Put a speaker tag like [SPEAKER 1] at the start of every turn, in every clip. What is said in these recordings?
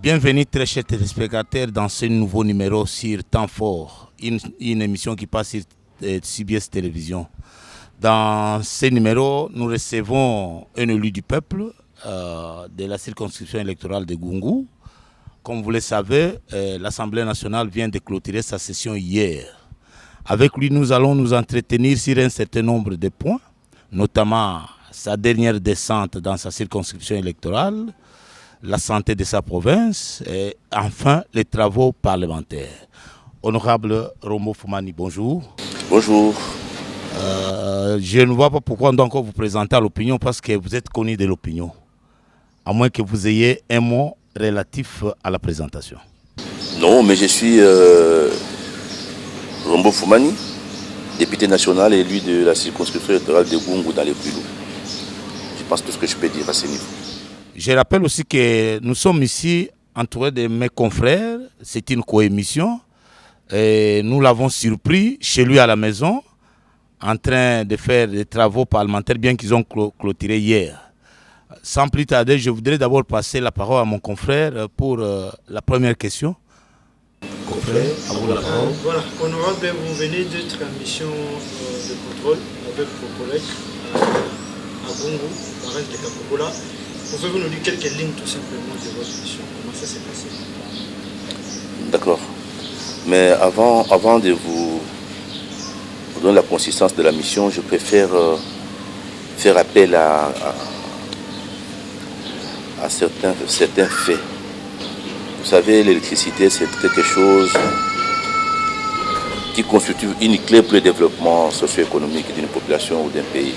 [SPEAKER 1] Bienvenue très chers téléspectateurs dans ce nouveau numéro sur Temps Fort, une émission qui passe sur CBS Télévision. Dans ce numéro, nous recevons un élu du peuple de la circonscription électorale de Gungu. Comme vous le savez, l'Assemblée nationale vient de clôturer sa session hier. Avec lui, nous allons nous entretenir sur un certain nombre de points, notamment sa dernière descente dans sa circonscription électorale, la santé de sa province et enfin les travaux parlementaires. Honorable Rombo Fumani, bonjour.
[SPEAKER 2] Bonjour.
[SPEAKER 1] Je ne vois pas pourquoi donc vous présentez à l'opinion parce que vous êtes connu de l'opinion, à moins que vous ayez un mot relatif à la présentation.
[SPEAKER 2] Non, mais je suis Rombo Fumani, député national élu de la circonscription électorale de Gungu dans les Kwilu. Je pense tout ce que je peux dire à ce niveau.
[SPEAKER 1] Je rappelle aussi que nous sommes ici entourés de mes confrères. C'est une coémission. Et nous l'avons surpris chez lui à la maison, en train de faire des travaux parlementaires, bien qu'ils ont clôturé hier. Sans plus tarder, je voudrais d'abord passer la parole à mon confrère pour la première question.
[SPEAKER 3] Confrère, à vous la parole. Voilà, honorable, vous venez d'être en mission de contrôle avec vos collègues à Gungu, barrage de Kapokola. Pouvez-vous nous dire quelques lignes tout simplement de votre mission? Comment ça s'est passé?
[SPEAKER 2] D'accord. Mais avant de vous donner la consistance de la mission, je préfère faire appel à certains faits. Vous savez, l'électricité, c'est quelque chose qui constitue une clé pour le développement socio-économique d'une population ou d'un pays.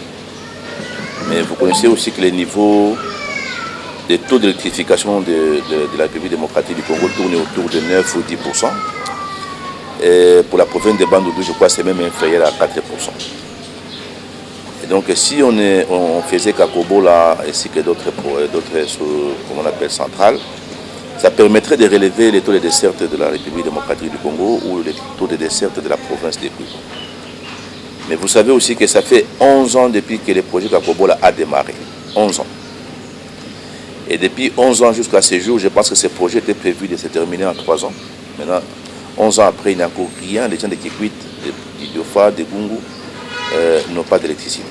[SPEAKER 2] Mais vous connaissez aussi que les niveaux des taux d'électrification de la République démocratique du Congo tournent autour de 9 ou 10%. Et pour la province de Bandundu, je crois que c'est même inférieur à 4%. Et donc si on faisait Kakobola ainsi que d'autres comment on appelle, centrales, ça permettrait de relever les taux de desserte de la République démocratique du Congo ou les taux de desserte de la province de Kwilu. Mais vous savez aussi que ça fait 11 ans depuis que le projet Kakobola a démarré. 11 ans. Et depuis 11 ans jusqu'à ce jour, je pense que ce projet était prévu de se terminer en 3 ans. Maintenant, 11 ans après, il n'y a encore rien. Les gens de Kikwit, d'Idiofa, de Gungu n'ont pas d'électricité.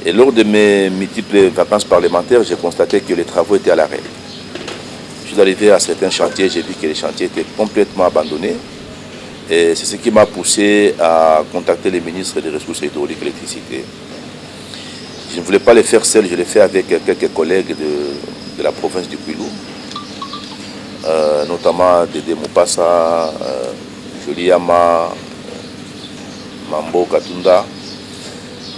[SPEAKER 2] Et lors de mes multiples vacances parlementaires, j'ai constaté que les travaux étaient à l'arrêt. Je suis arrivé à certains chantiers, j'ai vu que les chantiers étaient complètement abandonnés. Et c'est ce qui m'a poussé à contacter les ministres des Ressources hydrauliques et de l'électricité. Je ne voulais pas le faire seul, je l'ai fait avec quelques collègues de la province du Kwilu, notamment Dédé Mopassa, Joliama, Mambo Katunda.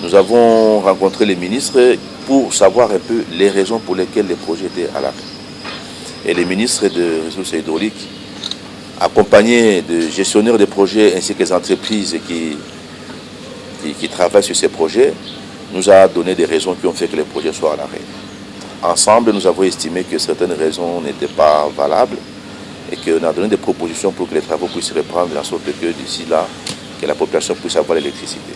[SPEAKER 2] Nous avons rencontré les ministres pour savoir un peu les raisons pour lesquelles le projet était à l'arrêt. Et les ministres des Ressources hydrauliques, accompagnés de gestionnaires de projets ainsi que des entreprises qui travaillent sur ces projets, nous a donné des raisons qui ont fait que le projet soit à l'arrêt. Ensemble, nous avons estimé que certaines raisons n'étaient pas valables et qu'on a donné des propositions pour que les travaux puissent reprendre, en sorte que d'ici là, que la population puisse avoir l'électricité.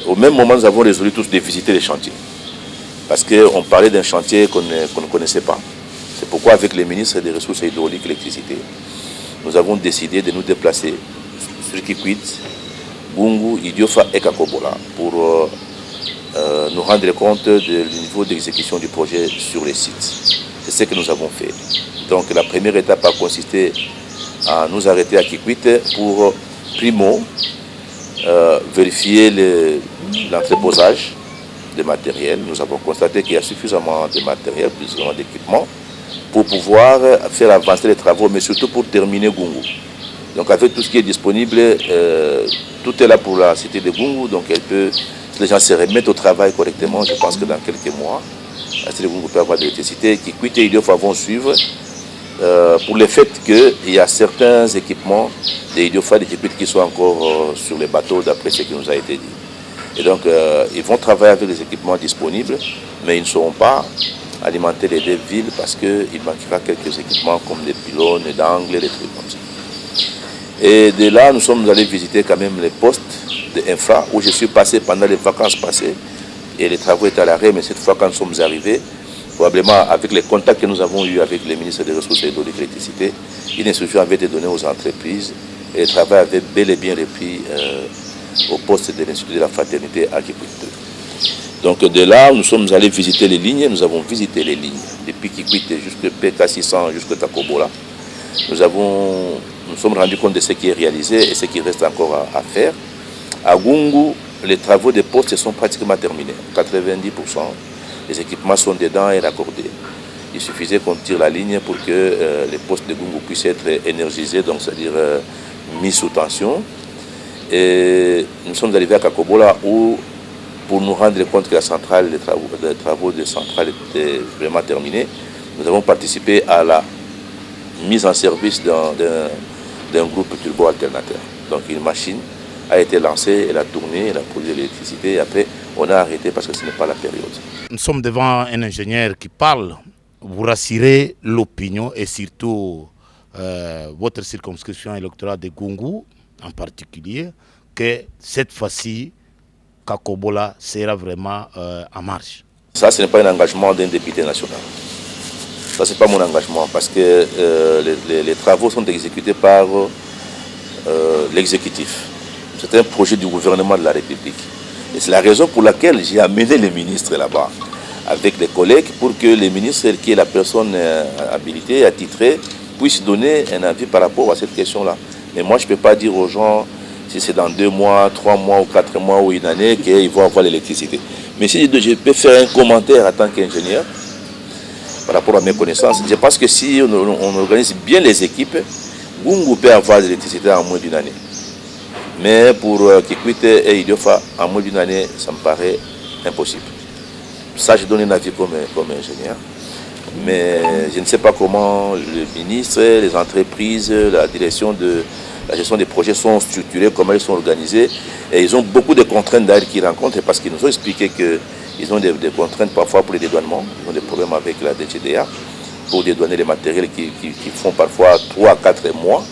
[SPEAKER 2] Au même moment, nous avons résolu tous de visiter les chantiers. Parce qu'on parlait d'un chantier qu'on ne connaissait pas. C'est pourquoi, avec les ministres des Ressources hydrauliques et l'électricité, nous avons décidé de nous déplacer sur Kikwit, Gungu, Idiofa et Kakobola pour nous rendre compte du niveau d'exécution du projet sur les sites. C'est ce que nous avons fait. Donc la première étape a consisté à nous arrêter à Kikwit pour, primo, vérifier l'entreposage de matériel. Nous avons constaté qu'il y a suffisamment de matériel, suffisamment d'équipement pour pouvoir faire avancer les travaux, mais surtout pour terminer Gungu. Donc avec tout ce qui est disponible, tout est là pour la cité de Gungu, donc si les gens se remettent au travail correctement, je pense que dans quelques mois, la cité de Gungu peut avoir de l'électricité. Kikwit et Idiofa vont suivre pour le fait qu'il y a certains équipements des Idiofa et des Kikwit qui sont encore sur les bateaux, d'après ce qui nous a été dit. Et donc, ils vont travailler avec les équipements disponibles, mais ils ne seront pas alimenter les deux villes parce qu'il manquera quelques équipements comme des pylônes d'angle, des trucs comme ça. Et de là, nous sommes allés visiter quand même les postes d'infra où je suis passé pendant les vacances passées et les travaux étaient à l'arrêt, mais cette fois quand nous sommes arrivés, probablement avec les contacts que nous avons eus avec les ministres des Ressources hydrauliques et de l'électricité, une instruction avait été donnée aux entreprises et le travail avait bel et bien repris au poste de l'Institut de la Fraternité à Kikwit. Donc de là, nous sommes allés visiter les lignes, nous avons visité les lignes, depuis Kikwit jusqu'à PK600, jusqu'à Kakobola. Nous sommes rendus compte de ce qui est réalisé et ce qui reste encore à faire. À Gungu, les travaux des postes sont pratiquement terminés. 90%, les équipements sont dedans et raccordés. Il suffisait qu'on tire la ligne pour que les postes de Gungu puissent être énergisés, donc c'est-à-dire mis sous tension. Et nous sommes arrivés à Kakobola où, pour nous rendre compte que les travaux de centrale étaient vraiment terminés, nous avons participé à la mise en service d'un groupe turbo-alternateur. Donc une machine a été lancée, elle a tourné, elle a produit de l'électricité et après on a arrêté parce que ce n'est pas la période.
[SPEAKER 1] Nous sommes devant un ingénieur qui parle. Vous rassurez l'opinion et surtout votre circonscription électorale de Gungu en particulier que cette fois-ci Kakobola sera vraiment en marche. Ça,
[SPEAKER 2] ce n'est pas un engagement d'un député national. Ça, ce n'est pas mon engagement parce que les travaux sont exécutés par l'exécutif. C'est un projet du gouvernement de la République. Et c'est la raison pour laquelle j'ai amené les ministres là-bas avec les collègues pour que les ministres, qui est la personne habilitée, attitrée, puissent donner un avis par rapport à cette question-là. Mais moi, je ne peux pas dire aux gens si c'est dans 2 mois, 3 mois ou 4 mois ou une année qu'ils vont avoir l'électricité. Mais si je peux faire un commentaire en tant qu'ingénieur par rapport à mes connaissances, je pense que si on organise bien les équipes, Gungu peut avoir l'électricité en moins d'une année. Mais pour Kikwit et Idiofa, en moins d'une année, ça me paraît impossible. Ça, je donne un avis comme ingénieur. Mais je ne sais pas comment le ministre, les entreprises, la direction de la gestion des projets sont structurés, comment ils sont organisés. Et ils ont beaucoup de contraintes d'ailleurs qu'ils rencontrent parce qu'ils nous ont expliqué qu'ils ont des contraintes parfois pour les dédouanements. Ils ont des problèmes avec la DGDA pour dédouaner les matériels qui font parfois 3 à 4 mois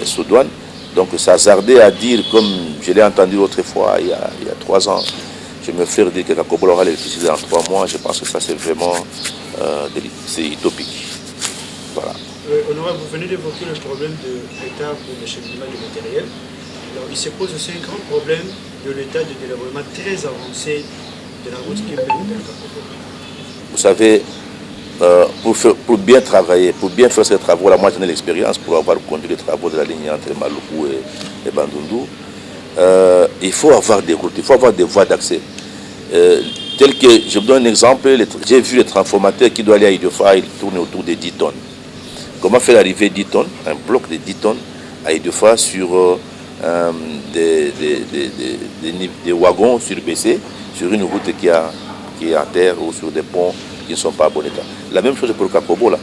[SPEAKER 2] sous douane. Donc ça hasardait à dire, comme je l'ai entendu autrefois, il y a 3 ans, je me fais dire que Kakobola aura l'électricité dans 3 mois. Je pense que ça c'est vraiment c'est utopique. Voilà.
[SPEAKER 3] Honorable, vous venez d'évoquer le problème de l'État pour l'acheminement du matériel. Alors, il se pose aussi un grand problème de l'état de délabrement très avancé de la route qui est menée vers Kakobola.
[SPEAKER 2] Vous savez, pour bien travailler, pour bien faire ces travaux-là, moi j'en ai l'expérience pour avoir conduit les travaux de la ligne entre Maluku et Bandundu. Il faut avoir des routes, il faut avoir des voies d'accès. Tel que, je vous donne un exemple, j'ai vu les transformateurs qui doivent aller à Idiofa, ils tournent autour de 10 tonnes. Comment faire arriver 10 tonnes, un bloc de 10 tonnes à Idiofa sur des wagons surbaissés, sur une route qui est à terre ou sur des ponts qui ne sont pas à bon état. La même chose pour Kakobola.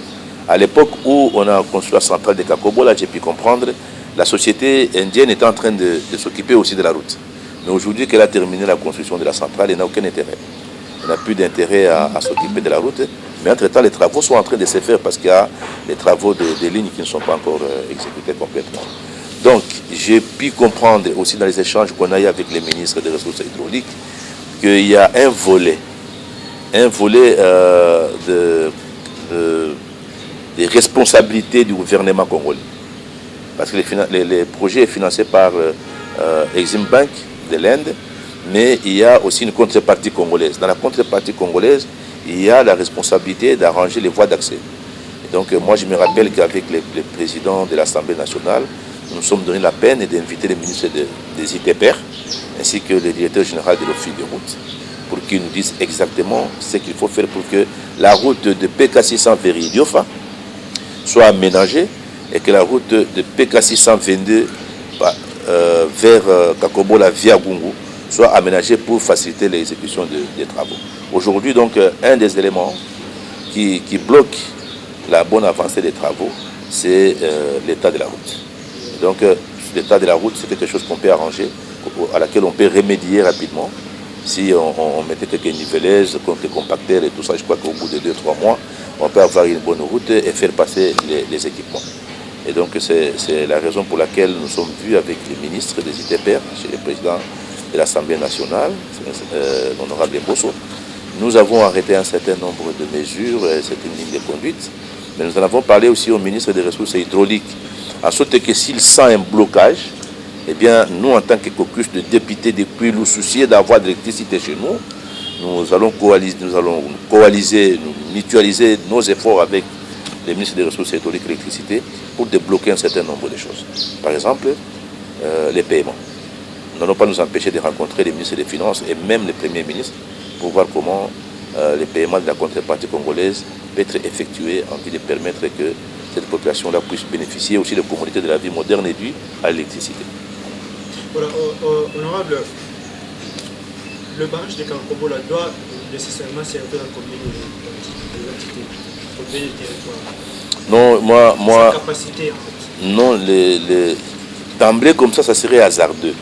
[SPEAKER 2] À l'époque où on a construit la centrale de Kakobola, j'ai pu comprendre, la société indienne était en train de s'occuper aussi de la route. Mais aujourd'hui qu'elle a terminé la construction de la centrale, elle n'a aucun intérêt. Elle n'a plus d'intérêt à s'occuper de la route. Mais entre-temps, les travaux sont en train de se faire parce qu'il y a des travaux des lignes qui ne sont pas encore exécutés complètement. Donc, j'ai pu comprendre aussi dans les échanges qu'on a eu avec les ministres des Ressources hydrauliques qu'il y a un volet des responsabilités du gouvernement congolais. Parce que les projets sont financés par Exim Bank de l'Inde, mais il y a aussi une contrepartie congolaise. Dans la contrepartie congolaise, il y a la responsabilité d'arranger les voies d'accès. Donc moi je me rappelle qu'avec les présidents de l'Assemblée nationale, nous nous sommes donné la peine d'inviter les ministres des ITPR ainsi que le directeur général de l'Office de route pour qu'ils nous disent exactement ce qu'il faut faire pour que la route de PK600 vers Idiofa soit aménagée et que la route de PK622 vers Kakobola via Gungu soit aménagée pour faciliter l'exécution des travaux. Aujourd'hui, donc, un des éléments qui bloque la bonne avancée des travaux, c'est l'état de la route. Donc, l'état de la route, c'est quelque chose qu'on peut arranger, à laquelle on peut remédier rapidement. Si on mettait quelques nivelaises, quelques compacteurs et tout ça, je crois qu'au bout de 2-3 mois, on peut avoir une bonne route et faire passer les équipements. Et donc, c'est la raison pour laquelle nous sommes vus avec les ministres des ITPR, chez le président de l'Assemblée nationale, l'honorable Bosso, Nous avons arrêté un certain nombre de mesures, c'est une ligne de conduite, mais nous en avons parlé aussi au ministre des Ressources hydrauliques, en sorte que s'il sent un blocage, eh bien, nous, en tant que caucus de députés depuis nous soucier d'avoir de l'électricité chez nous, nous allons coaliser, mutualiser nos efforts avec les ministres des Ressources hydrauliques et de l'électricité pour débloquer un certain nombre de choses. Par exemple, les paiements. Nous n'allons pas nous empêcher de rencontrer les ministres des Finances et même les premiers ministres pour voir comment les paiements de la contrepartie congolaise peuvent être effectués en vue de permettre que cette population-là puisse bénéficier aussi des commodités de la vie moderne et dues à l'électricité.
[SPEAKER 3] Voilà, honorable, le barrage de Kakobola doit nécessairement servir à combien d'entités, combien de territoires?
[SPEAKER 2] Non, moi
[SPEAKER 3] sa capacité, en fait.
[SPEAKER 2] Non, d'emblée comme ça serait hasardeux.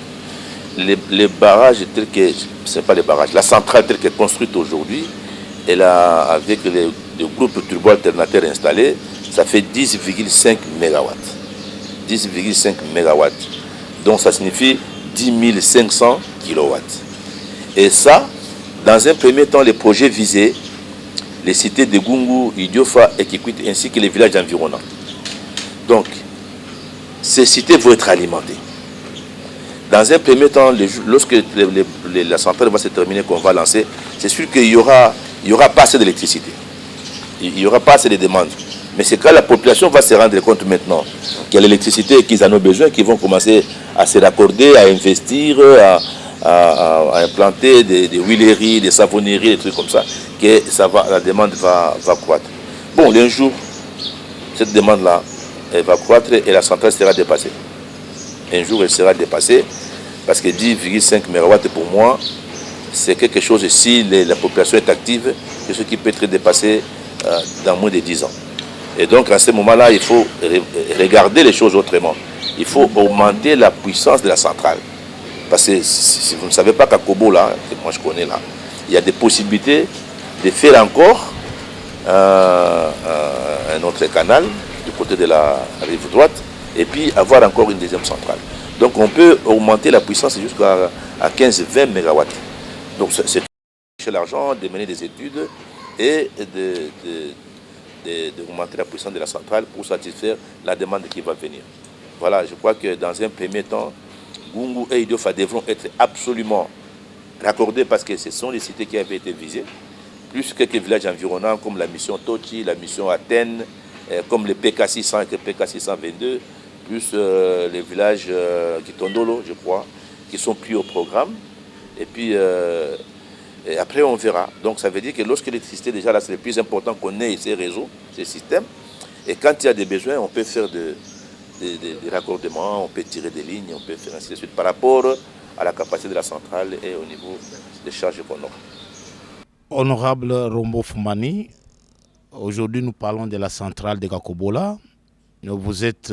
[SPEAKER 2] Les barrages tels que, ce n'est pas les barrages, la centrale telle qu'elle est construite aujourd'hui, elle a, avec le groupe turbo-alternateur installé, ça fait 10,5 MW. 10,5 MW. Donc ça signifie 10 500 kW. Et ça, dans un premier temps, les projets visés, les cités de Gungu, Idiofa et Kikwit, ainsi que les villages environnants. Donc, ces cités vont être alimentées. Dans un premier temps, lorsque la centrale va se terminer, qu'on va lancer, c'est sûr qu'il n'y aura pas assez d'électricité. Il n'y aura pas assez de demandes. Mais c'est quand la population va se rendre compte maintenant qu'il y a l'électricité et qu'ils en ont besoin, qu'ils vont commencer à se raccorder, à investir, à implanter des huileries, des savonneries, des trucs comme ça, que la demande va croître. Bon, un jour, cette demande-là, elle va croître et la centrale sera dépassée. Un jour, elle sera dépassée parce que 10,5 MW pour moi, c'est quelque chose, si la population est active, c'est ce qui peut être dépassé dans moins de 10 ans. Et donc, à ce moment-là, il faut regarder les choses autrement. Il faut augmenter la puissance de la centrale. Parce que si vous ne savez pas qu'à Kobo, là, que moi je connais là, il y a des possibilités de faire encore un autre canal du côté de la rive droite et puis avoir encore une deuxième centrale. Donc, on peut augmenter la puissance jusqu'à 15-20 MW. Donc, c'est chercher l'argent, de mener des études et d'augmenter la puissance de la centrale pour satisfaire la demande qui va venir. Voilà, je crois que dans un premier temps, Gungu et Idiofa devront être absolument raccordés parce que ce sont les cités qui avaient été visées, plus quelques villages environnants comme la mission Tochi, la mission Athènes, comme les PK600 et les PK622, plus les villages Kitondolo, je crois, qui sont pris au programme. Et puis, et après, on verra. Donc, ça veut dire que lorsque l'électricité, déjà, là, c'est le plus important qu'on ait ces réseaux, ces systèmes. Et quand il y a des besoins, on peut faire des raccordements, on peut tirer des lignes, on peut faire ainsi de suite par rapport à la capacité de la centrale et au niveau des charges qu'on aura.
[SPEAKER 1] Honorable Rombo Foumani, aujourd'hui, nous parlons de la centrale de Kakobola. Vous êtes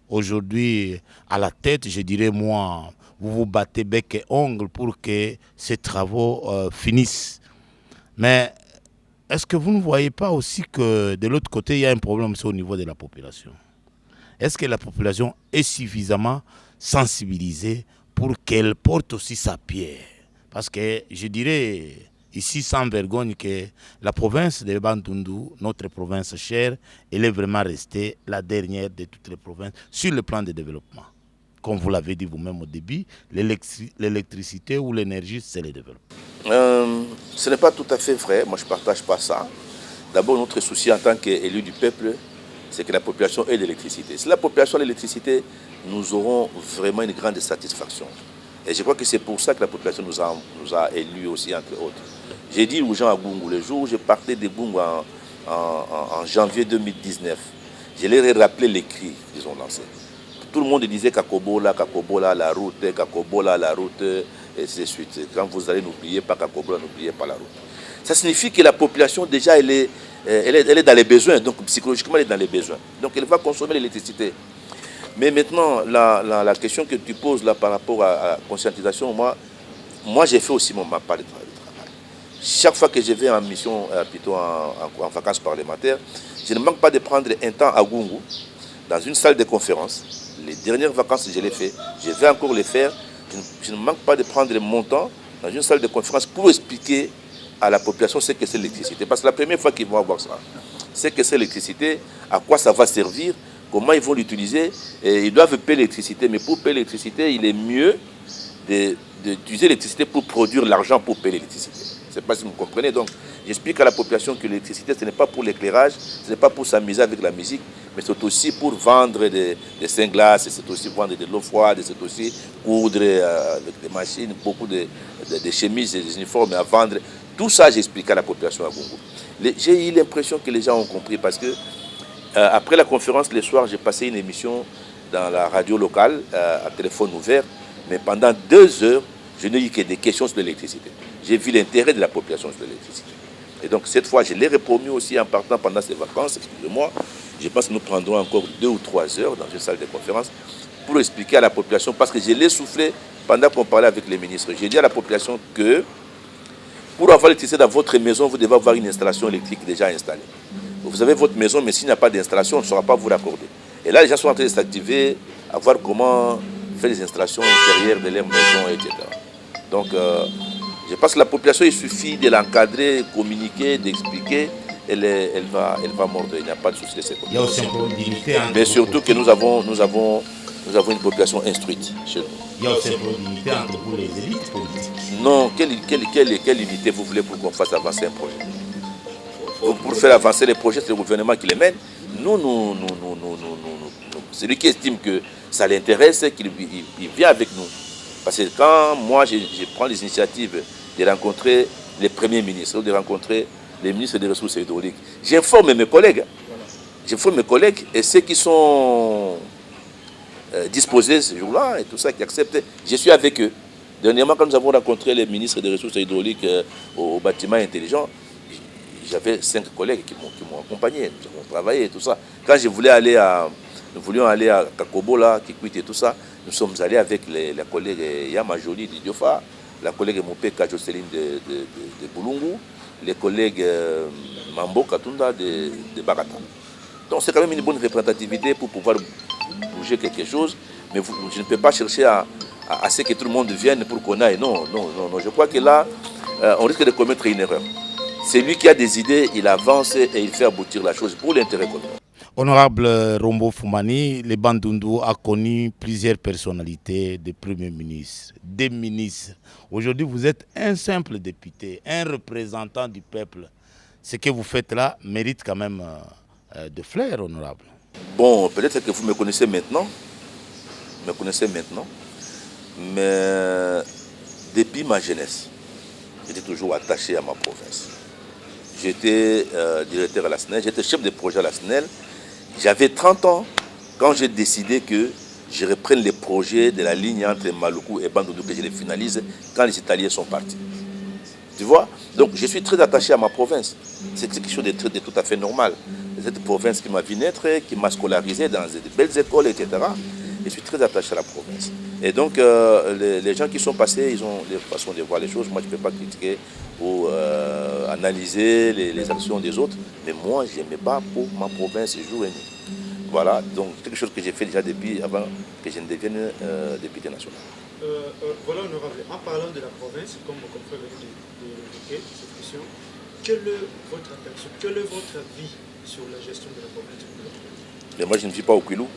[SPEAKER 1] aujourd'hui à la tête, je dirais moi, vous vous battez bec et ongle pour que ces travaux finissent. Mais est-ce que vous ne voyez pas aussi que de l'autre côté, il y a un problème aussi au niveau de la population? Est-ce que la population est suffisamment sensibilisée pour qu'elle porte aussi sa pierre? Parce que je dirais ici sans vergogne que la province de Bandundu, notre province chère, elle est vraiment restée la dernière de toutes les provinces sur le plan de développement. Comme vous l'avez dit vous-même au début, l'électricité ou l'énergie, c'est le développement.
[SPEAKER 2] Ce n'est pas tout à fait vrai, moi je ne partage pas ça. D'abord, notre souci en tant qu'élu du peuple, c'est que la population ait de l'électricité. Si la population a de l'électricité, nous aurons vraiment une grande satisfaction. Et je crois que c'est pour ça que la population nous a élus aussi, entre autres. J'ai dit aux gens à Gungu, le jour où je partais de Gungu en janvier 2019, je leur ai rappelé les cris qu'ils ont lancés. Tout le monde disait Kakobola, Kakobola, la route, Kakobola, la route, et ainsi de suite. Quand vous allez n'oubliez pas Kakobola, n'oubliez pas la route. Ça signifie que la population, déjà, elle est dans les besoins, donc psychologiquement, elle est dans les besoins. Donc, elle va consommer l'électricité. Mais maintenant, la question que tu poses là par rapport à la conscientisation, moi j'ai fait aussi ma part de travail. Chaque fois que je vais en mission, plutôt en vacances parlementaires, je ne manque pas de prendre un temps à Gungu, dans une salle de conférence. Les dernières vacances, je l'ai fait. Je vais encore les faire. Je ne manque pas de prendre mon temps dans une salle de conférence pour expliquer à la population ce que c'est l'électricité. Parce que la première fois qu'ils vont avoir ça, c'est que c'est l'électricité, à quoi ça va servir, comment ils vont l'utiliser. Ils doivent payer l'électricité, mais pour payer l'électricité, il est mieux d'utiliser l'électricité pour produire l'argent pour payer l'électricité. Je ne sais pas si vous comprenez. Donc, j'explique à la population que l'électricité, ce n'est pas pour l'éclairage, ce n'est pas pour s'amuser avec la musique, mais c'est aussi pour vendre des glaces, c'est aussi vendre de l'eau froide, c'est aussi coudre avec des machines, beaucoup de chemises et des uniformes à vendre. Tout ça, j'explique à la population à Gungu. J'ai eu l'impression que les gens ont compris parce que après la conférence, le soir, j'ai passé une émission dans la radio locale à téléphone ouvert, mais pendant 2 heures, je n'ai eu que des questions sur l'électricité. J'ai vu l'intérêt de la population sur l'électricité. Et donc cette fois, je l'ai repromis aussi en partant pendant ces vacances, excusez-moi. Je pense que nous prendrons encore 2 ou 3 heures dans une salle de conférence pour expliquer à la population, parce que je l'ai soufflé pendant qu'on parlait avec les ministres. J'ai dit à la population que pour avoir l'électricité dans votre maison, vous devez avoir une installation électrique déjà installée. Vous avez votre maison, mais s'il n'y a pas d'installation, on ne saura pas vous l'accorder. Et là, les gens sont en train de s'activer, à voir comment faire les installations intérieures de leur maison, etc. Donc, je pense que la population, il suffit de l'encadrer, communiquer, d'expliquer, elle va mordre. Il n'y a pas de souci de ce côté.
[SPEAKER 1] Il y a aussi un problème d'unité.
[SPEAKER 2] Mais surtout que nous avons une population instruite chez nous.
[SPEAKER 1] Il y a aussi un problème d'unité entre vous, les élites politiques.
[SPEAKER 2] Non, quelle unité vous voulez pour qu'on fasse avancer un projet? Pour faire avancer les projets, c'est le gouvernement qui les mène. Nous. Celui qui estime que ça l'intéresse, qu'il vient avec nous. Parce que quand moi, je prends les initiatives de rencontrer les premiers ministres, ou de rencontrer les ministres des ressources hydrauliques, j'informe mes collègues. J'informe mes collègues et ceux qui sont disposés ce jour-là et tout ça, qui acceptent, je suis avec eux. Dernièrement, quand nous avons rencontré les ministres des ressources hydrauliques au bâtiment intelligent, j'avais 5 collègues qui m'ont accompagné, nous avons travaillé et tout ça. Quand nous voulions aller à Kakobo, là, Kikwit et tout ça, nous sommes allés avec la collègue Yama Jolie de Diofa, la collègue Mopeka Jocelyne de Boulungu, les collègues Mambo Katunda de Bagata. Donc c'est quand même une bonne représentativité pour pouvoir bouger quelque chose, mais je ne peux pas chercher à ce que tout le monde vienne pour qu'on aille. Non. Je crois que là, on risque de commettre une erreur. C'est lui qui a des idées, il avance et il fait aboutir la chose pour l'intérêt commun.
[SPEAKER 1] Honorable Rombo Fumani, le Bandundu a connu plusieurs personnalités, des premiers ministres, des ministres. Aujourd'hui, vous êtes un simple député, un représentant du peuple. Ce que vous faites là mérite quand même de flair, honorable.
[SPEAKER 2] Bon, peut-être que vous me connaissez maintenant, mais depuis ma jeunesse, j'étais toujours attaché à ma province. J'étais directeur à la SNEL, j'étais chef de projet à la SNEL. J'avais 30 ans quand j'ai décidé que je reprenne les projets de la ligne entre Maluku et Bandundu, que je les finalise quand les Italiens sont partis. Tu vois? Donc je suis très attaché à ma province. C'est quelque chose de tout à fait normal. Cette province qui m'a vu naître, qui m'a scolarisé dans de belles écoles, etc. Je suis très attaché à la province. Et donc les gens qui sont passés, ils ont des façons de voir les choses. Moi, je ne peux pas critiquer ou analyser les actions des autres. Mais moi, je me bats pour ma province jour et nuit. Voilà, donc quelque chose que j'ai fait déjà depuis avant que je ne devienne député national.
[SPEAKER 3] Voilà, honorable. En parlant de la province, comme mon confrère vient de l'évoquer, cette question, quel est votre aperçu, quel est votre avis sur la gestion de la province?
[SPEAKER 2] Mais moi, je ne vis pas au Quilou.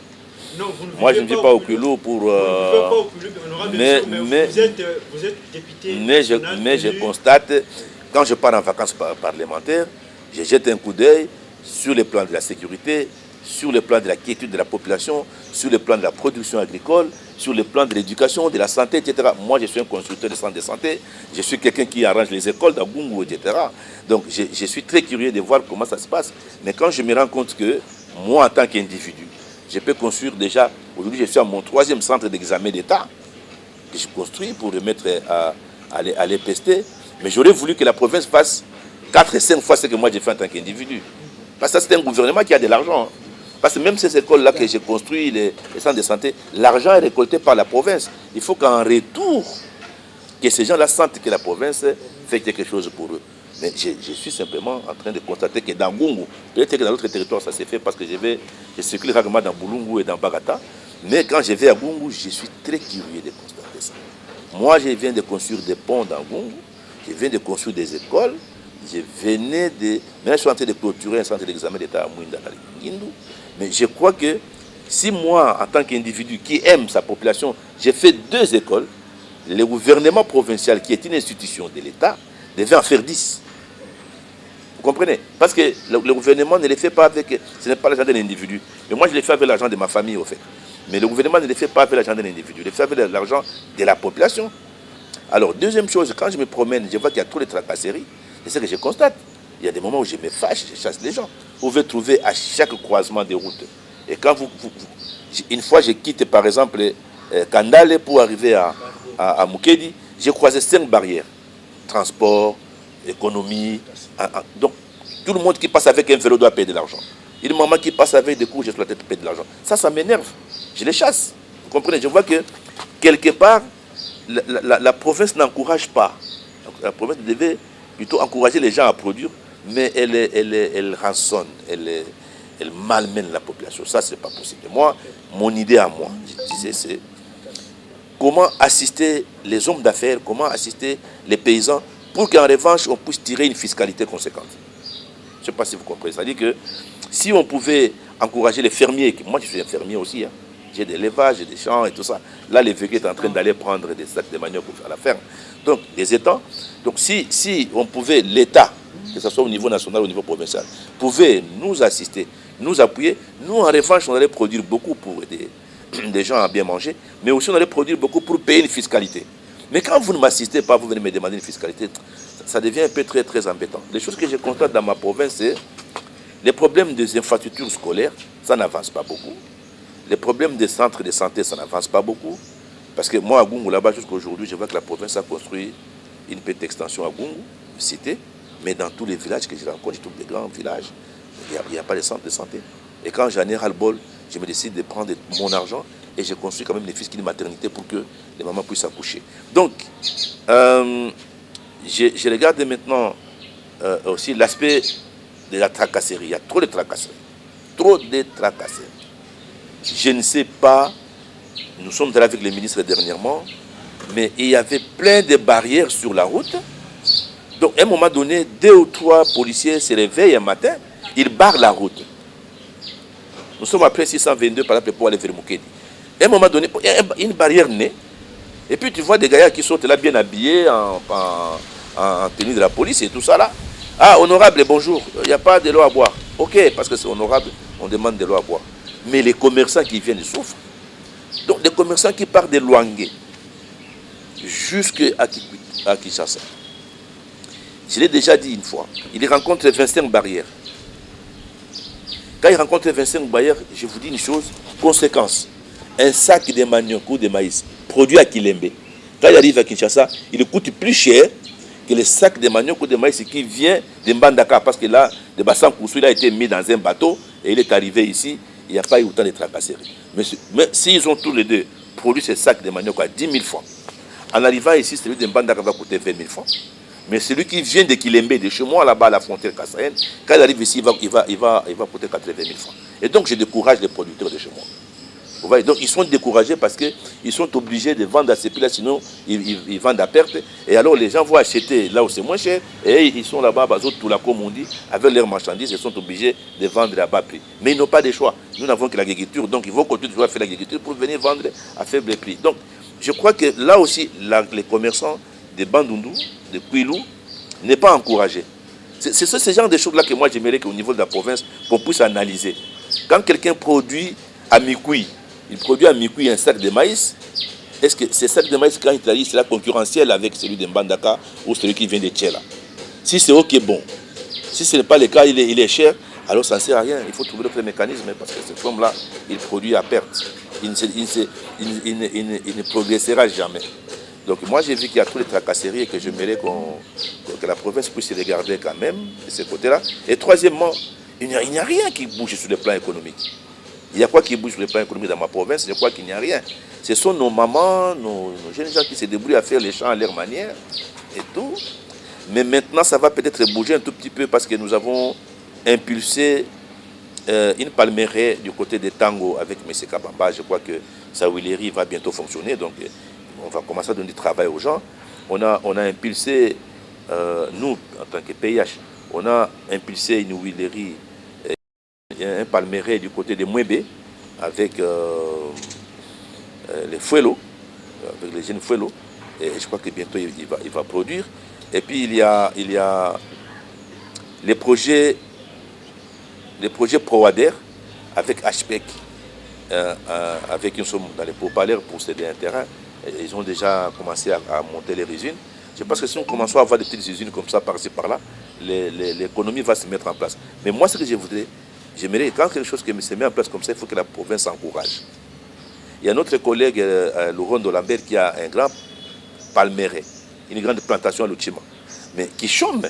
[SPEAKER 3] Non, vous ne
[SPEAKER 2] moi, je ne vis pas au Quilou pour...
[SPEAKER 3] Vous ne vivez pas au Quilou, honorable, mais vous êtes député national.
[SPEAKER 2] Mais je constate, quand je pars en vacances parlementaires, je jette un coup d'œil sur le plan de la sécurité, sur le plan de la quiétude de la population, sur le plan de la production agricole, sur le plan de l'éducation, de la santé, etc. Moi, je suis un constructeur de centre de santé, je suis quelqu'un qui arrange les écoles d'Agungu, etc. Donc, je suis très curieux de voir comment ça se passe. Mais quand je me rends compte que, moi, en tant qu'individu, je peux construire déjà, aujourd'hui, je suis à mon 3e centre d'examen d'État, que je construis pour remettre à l'EPST, mais j'aurais voulu que la province fasse 4 et 5 fois ce que moi j'ai fait en tant qu'individu. Parce que c'est un gouvernement qui a de l'argent. Parce que même ces écoles-là que j'ai construites, les centres de santé, l'argent est récolté par la province. Il faut qu'en retour, que ces gens-là sentent que la province fait quelque chose pour eux. Mais je suis simplement en train de constater que dans Gungu, peut-être que dans d'autres territoires ça s'est fait parce que je circule rarement dans Boulungu et dans Bagata. Mais quand je vais à Gungu, je suis très curieux de constater ça. Moi, je viens de construire des ponts dans Gungu, je viens de construire des écoles, je venais de... Maintenant, je suis en train de clôturer un centre d'examen d'État à Mouinda, mais je crois que si moi, en tant qu'individu qui aime sa population, j'ai fait 2 écoles, le gouvernement provincial, qui est une institution de l'État, devait en faire 10. Vous comprenez? Parce que le gouvernement ne les fait pas avec... Ce n'est pas l'argent d'un individu. Mais moi, je les fais avec l'argent de ma famille, au fait. Mais le gouvernement ne les fait pas avec l'argent d'un individu. Il les fait avec l'argent de la population. Alors, deuxième chose, quand je me promène, je vois qu'il y a trop de tracasseries. C'est ce que je constate. Il y a des moments où je me fâche, je chasse les gens. Vous pouvez trouver à chaque croisement des routes. Et quand une fois, je quitte, par exemple, Kandale pour arriver à Mukedi, j'ai croisé 5 barrières. Transport, économie. Donc, tout le monde qui passe avec un vélo doit payer de l'argent. Une maman qui passe avec des couches, je dois payer de l'argent. Ça m'énerve. Je les chasse. Vous comprenez? Je vois que, quelque part, la province n'encourage pas. La province devait plutôt encourager les gens à produire, mais elle rançonne, elle malmène la population. Ça, ce n'est pas possible. Moi, mon idée à moi, je disais, c'est comment assister les hommes d'affaires, comment assister les paysans, pour qu'en revanche, on puisse tirer une fiscalité conséquente. Je ne sais pas si vous comprenez. C'est-à-dire que si on pouvait encourager les fermiers, moi je suis un fermier aussi, hein, j'ai des élevages, j'ai des champs et tout ça. Là, les véhicules sont en train d'aller prendre des sacs de manioc pour faire la ferme. Donc, des étangs. Donc, si on pouvait, l'État, que ce soit au niveau national ou au niveau provincial, pouvait nous assister, nous appuyer, nous, en revanche, on allait produire beaucoup pour des gens à bien manger, mais aussi on allait produire beaucoup pour payer une fiscalité. Mais quand vous ne m'assistez pas, vous venez me demander une fiscalité, ça devient un peu très, très embêtant. Les choses que je constate dans ma province, c'est les problèmes des infrastructures scolaires, ça n'avance pas beaucoup. Les problèmes des centres de santé, ça n'avance pas beaucoup. Parce que moi, à Gungu, là-bas, jusqu'à aujourd'hui, je vois que la province a construit une petite extension à Gungu, cité, mais dans tous les villages que je rencontre, je trouve des grands villages, il n'y a pas de centre de santé. Et quand j'en ai ras-le-bol, je me décide de prendre mon argent et je construis quand même les fils d'une maternité pour que les mamans puissent accoucher. Donc, je regarde maintenant aussi l'aspect de la tracasserie. Il y a trop de tracasseries. Trop de tracasseries. Je ne sais pas, nous sommes allés avec le ministre dernièrement, mais il y avait plein de barrières sur la route. Donc, à un moment donné, 2 ou 3 policiers se réveillent un matin, ils barrent la route. Nous sommes après 622 par exemple pour aller vers Mukedi. À un moment donné, une barrière naît, et puis tu vois des gars qui sont là bien habillés en tenue de la police et tout ça là. Ah, honorable, bonjour, il n'y a pas de l'eau à boire. Ok, parce que c'est honorable, on demande de l'eau à boire. Mais les commerçants qui viennent souffrent. Donc les commerçants qui partent de Luangue jusqu'à Kinshasa. Je l'ai déjà dit une fois, ils rencontrent 25 barrières. Quand ils rencontrent 25 barrières, je vous dis une chose, conséquence. Un sac de manioc ou de maïs produit à Kilembe, quand il arrive à Kinshasa, il coûte plus cher que le sac de manioc ou de maïs qui vient de Mbandaka, parce que là, le bassin Koussou, il a été mis dans un bateau et il est arrivé ici, il n'y a pas eu autant de tracasseries. Mais s'ils ont tous les deux produit ce sac de manioc à 10 000 francs, en arrivant ici, celui de Mbandaka va coûter 20 000 francs. Mais celui qui vient de Kilembe, de chez moi, là-bas à la frontière kassaïenne, quand il arrive ici, il va coûter 80 000 francs. Et donc, je décourage les producteurs de chez moi. Vous voyez, donc, ils sont découragés parce qu'ils sont obligés de vendre à ces prix-là, sinon, ils vendent à perte. Et alors, les gens vont acheter là où c'est moins cher, et ils sont là-bas, tout là, comme on dit, avec leurs marchandises, ils sont obligés de vendre à bas prix. Mais ils n'ont pas de choix. Nous n'avons que l'agriculture, donc ils vont continuer à faire l'agriculture pour venir vendre à faible prix. Donc, je crois que là aussi, les commerçants de Bandundu, de Kouilou, n'est pas encouragé. C'est ce genre de choses-là que moi j'aimerais qu'au niveau de la province, qu'on puisse analyser. Quand quelqu'un produit à Mikoui, il produit à Mikoui un sac de maïs, est-ce que ce sac de maïs, quand il arrive, c'est la concurrentielle avec celui de Mbandaka ou celui qui vient de Tchela? Si c'est ok, bon. Si ce n'est pas le cas, il est cher, alors ça ne sert à rien. Il faut trouver d'autres mécanismes parce que cette forme-là, il produit à perte. Il ne progressera jamais. Donc moi j'ai vu qu'il y a tous les tracasseries et que j'aimerais que la province puisse regarder quand même de ce côté-là. Et troisièmement, il n'y a rien qui bouge sur le plan économique. Il y a quoi qui bouge sur le plan économique dans ma province? Je crois qu'il n'y a rien. Ce sont nos mamans, nos jeunes gens qui se débrouillent à faire les champs à leur manière et tout. Mais maintenant ça va peut-être bouger un tout petit peu parce que nous avons impulsé une palmeraie du côté de Tango avec M. Kabamba. Je crois que sa huilerie va bientôt fonctionner. Donc on va commencer à donner du travail aux gens. On a impulsé nous, en tant que PIH, on a impulsé une huilerie, un palmeraie du côté de Mouébé, avec les fouellots, avec les jeunes fouellots. Et je crois que bientôt il va produire. Et puis il y a les projets ProAder avec HPEC, avec une somme dans les pourparlers pour céder un terrain. Et ils ont déjà commencé à monter les usines. Je pense que si nous commençons à avoir des petites usines comme ça, par-ci, par-là, l'économie va se mettre en place. Mais moi, ce que je voudrais, j'aimerais, quand quelque chose se met en place comme ça, il faut que la province s'encourage. Il y a notre collègue Laurent Dolambert qui a un grand palmeraie, une grande plantation à l'Outima, mais qui chôme.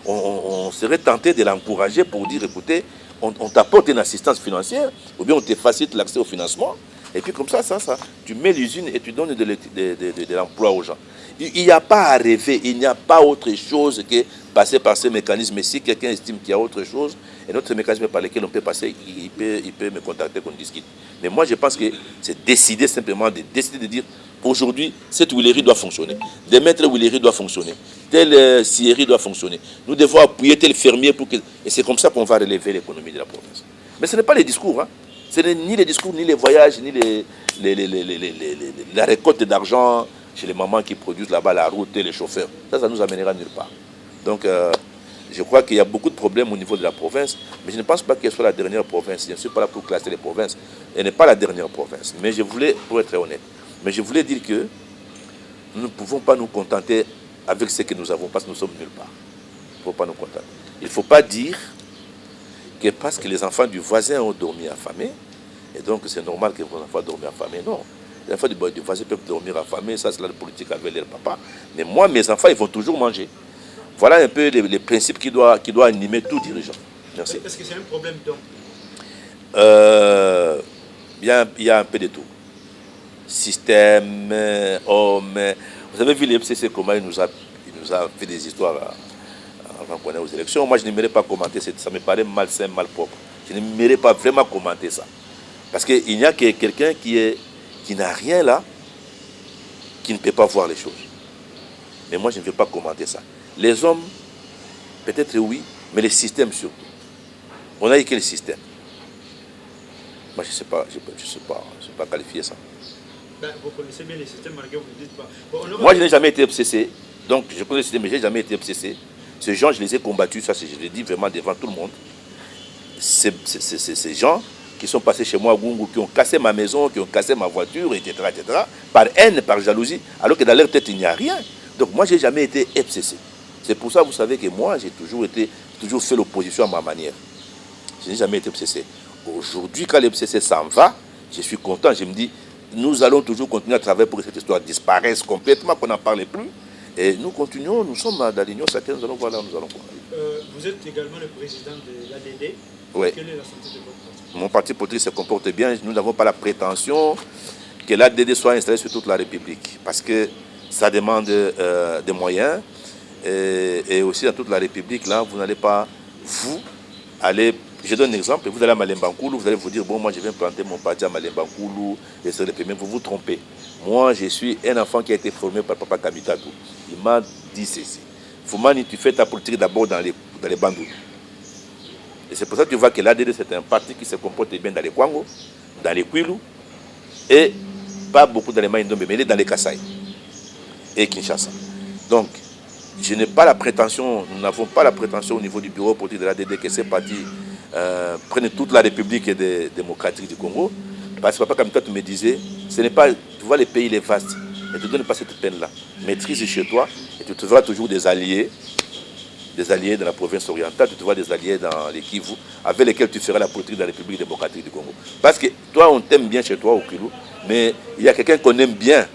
[SPEAKER 2] On serait tenté de l'encourager pour dire, écoutez, on t'apporte une assistance financière, ou bien on te facilite l'accès au financement, et puis comme ça, tu mets l'usine et tu donnes de l'emploi aux gens. Il n'y a pas à rêver, il n'y a pas autre chose que passer par ce mécanisme. Et si quelqu'un estime qu'il y a autre chose, et notre mécanisme par lequel on peut passer, il peut me contacter, qu'on discute. Mais moi, je pense que c'est décider simplement, de dire, aujourd'hui, cette huilerie doit fonctionner. Demain, telle huilerie doit fonctionner. Telle scierie doit fonctionner. Nous devons appuyer tel fermier pour que... Et c'est comme ça qu'on va relever l'économie de la province. Mais ce n'est pas les discours, hein. Ce n'est ni les discours, ni les voyages, ni la récolte d'argent chez les mamans qui produisent là-bas la route et les chauffeurs. Ça nous amènera nulle part. Donc, je crois qu'il y a beaucoup de problèmes au niveau de la province, mais je ne pense pas qu'elle soit la dernière province. Je ne suis pas là pour classer les provinces. Elle n'est pas la dernière province. Mais je voulais, pour être honnête, mais je voulais dire que nous ne pouvons pas nous contenter avec ce que nous avons, parce que nous sommes nulle part. Il ne faut pas nous contenter. Il ne faut pas dire que parce que les enfants du voisin ont dormi affamés, et donc c'est normal que vos enfants dorment affamés. Non. Les enfants du voisin peuvent dormir affamés, ça c'est la politique avec leur papa. Mais moi, mes enfants, ils vont toujours manger. Voilà un peu les principes qui doivent animer tout dirigeant. Merci.
[SPEAKER 3] Est-ce que c'est un problème donc?
[SPEAKER 2] Il y a un peu de tout. Système, homme. Vous avez vu l'MCC, comment il nous a fait des histoires avant qu'on ait aux élections. Moi, je n'aimerais pas commenter ça. Ça me paraît malsain, mal propre. Je n'aimerais pas vraiment commenter ça. Parce qu'il n'y a que quelqu'un qui n'a rien là, qui ne peut pas voir les choses. Mais moi, je ne veux pas commenter ça. Les hommes, peut-être oui, mais les systèmes surtout. On a eu quel système? Moi, je ne sais pas qualifier ça.
[SPEAKER 3] Ben, vous connaissez bien les systèmes, malgré vous ne dites pas. Bon,
[SPEAKER 2] moi, je n'ai jamais été obsédé. Donc, je connais les systèmes, mais je n'ai jamais été obsédé. Ces gens, je les ai combattus, ça, je le dis vraiment devant tout le monde. Ces gens qui sont passés chez moi à Gungu, qui ont cassé ma maison, qui ont cassé ma voiture, etc., par haine, par jalousie, alors que dans leur tête, il n'y a rien. Donc, moi, je n'ai jamais été FCC. C'est pour ça, vous savez que moi, j'ai toujours fait l'opposition à ma manière. Je n'ai jamais été FCC. Aujourd'hui, quand l'FCC s'en va, je suis content. Je me dis, nous allons toujours continuer à travailler pour que cette histoire disparaisse complètement, qu'on n'en parle plus. Et nous continuons, nous sommes dans l'Union sacrée, nous allons voir là où nous allons.
[SPEAKER 3] Vous êtes également le président de l'ADD.
[SPEAKER 2] Oui.
[SPEAKER 3] Quelle est la santé de votre parti?
[SPEAKER 2] Mon parti politique se comporte bien. Nous n'avons pas la prétention que l'ADD soit installé sur toute la République. Parce que ça demande des moyens. Et aussi dans toute la République, là, vous n'allez pas, vous, aller... Je donne un exemple, vous allez à Malembankoulou, vous allez vous dire, bon, moi je viens planter mon parti à Malembankoulou, et c'est le premier, vous vous trompez. Moi, je suis un enfant qui a été formé par Papa Kamitatou. Il m'a dit ceci. Foumani, tu fais ta politique d'abord dans les Bandou. Et c'est pour ça que tu vois que l'ADD, c'est un parti qui se comporte bien dans les Kwango, dans les Kwilu, et pas beaucoup dans les Maïndombe, mais dans les Kasaï et Kinshasa. Donc, je n'ai pas la prétention, nous n'avons pas la prétention au niveau du bureau politique de l'ADD que ces partis prennent toute la République démocratique du Congo. Parce que Papa Kamitatou me disait, ce n'est pas, tu vois, les pays, les vastes, ne te donne pas cette peine-là. Maîtrise chez toi et tu trouveras toujours des alliés dans la province orientale, tu trouveras des alliés dans les Kivu, avec lesquels tu feras la politique de la République démocratique du Congo. Parce que toi, on t'aime bien chez toi au Kilo, mais il y a quelqu'un qu'on aime bien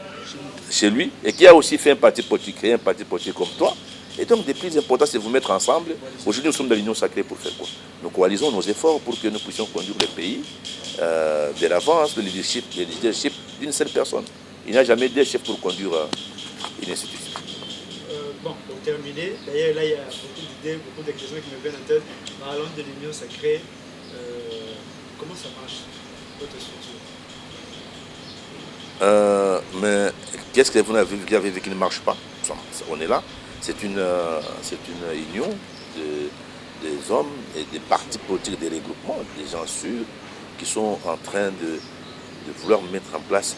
[SPEAKER 2] chez lui et qui a aussi fait un parti politique, créé un parti politique comme toi. Et donc, le plus important, c'est de vous mettre ensemble. Aujourd'hui, nous sommes dans l'Union sacrée pour faire quoi? Nous coalisons nos efforts pour que nous puissions conduire le pays de l'avance, le leadership d'une seule personne. Il n'y a jamais deux chefs pour conduire une institution.
[SPEAKER 3] Bon, pour terminer, d'ailleurs, là, il y a beaucoup d'idées, beaucoup de questions qui me viennent en tête. Parlons de l'Union sacrée. Comment ça marche, votre structure?
[SPEAKER 2] Mais qu'est-ce que vous avez vu qui ne marche pas? On est là. C'est une union des hommes et des partis politiques, des regroupements, des gens sûrs qui sont en train de vouloir mettre en place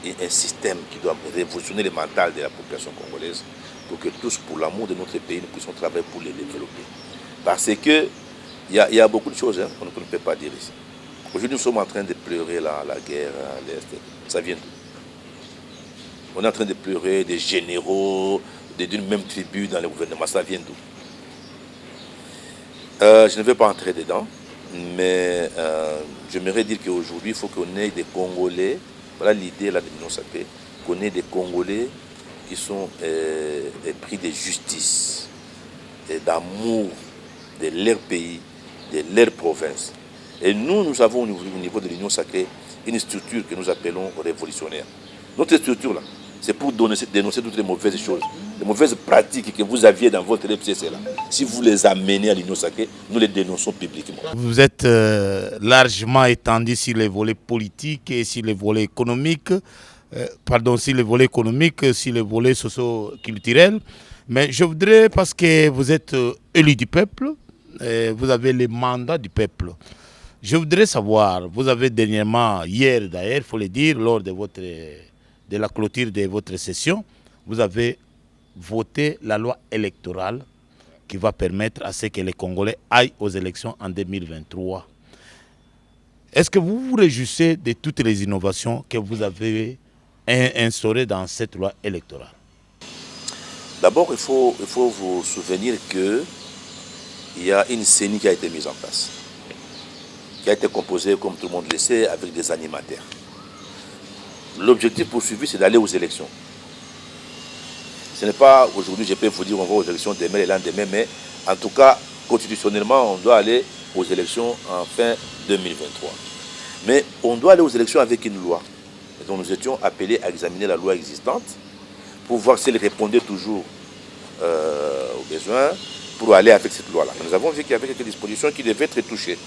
[SPEAKER 2] un système qui doit révolutionner le mental de la population congolaise pour que tous, pour l'amour de notre pays, nous puissions travailler pour les développer. Parce que il y a beaucoup de choses qu'on ne peut pas dire ici. Aujourd'hui, nous sommes en train de pleurer la guerre à l'Est. Ça vient d'où? On est en train de pleurer des généraux d'une même tribu dans le gouvernement. Ça vient d'où? Je ne vais pas entrer dedans, mais j'aimerais dire qu'aujourd'hui, il faut qu'on ait des Congolais. Voilà l'idée là de l'Union sacrée, qu'on ait des Congolais qui sont pris de justice et d'amour de leur pays, de leur province. Et nous avons au niveau de l'Union sacrée une structure que nous appelons révolutionnaire. Notre structure là, c'est pour dénoncer toutes les mauvaises choses, les mauvaises pratiques que vous aviez dans votre FCC là. Si vous les amenez à l'Union sacrée, nous les dénonçons publiquement.
[SPEAKER 1] Vous êtes largement étendu sur les volets politiques et sur les volets économiques, sur les volets économiques, sur les volets socio-culturels. Mais je voudrais, parce que vous êtes élu du peuple, vous avez les mandats du peuple. Je voudrais savoir, vous avez dernièrement, hier d'ailleurs, il faut le dire, lors de la clôture de votre session, vous avez voté la loi électorale qui va permettre à ce que les Congolais aillent aux élections en 2023. Est-ce que vous vous réjouissez de toutes les innovations que vous avez instaurées dans cette loi électorale?
[SPEAKER 2] D'abord, il faut vous souvenir qu'il y a une CENI qui a été mise en place, qui a été composée, comme tout le monde le sait, avec des animateurs. L'objectif poursuivi, c'est d'aller aux élections. Ce n'est pas aujourd'hui, je peux vous dire, on va aux élections demain et lendemain, mais en tout cas, constitutionnellement, on doit aller aux élections en fin 2023. Mais on doit aller aux élections avec une loi. Et donc nous étions appelés à examiner la loi existante pour voir si elle répondait toujours aux besoins pour aller avec cette loi-là. Nous avons vu qu'il y avait quelques dispositions qui devaient être touchées.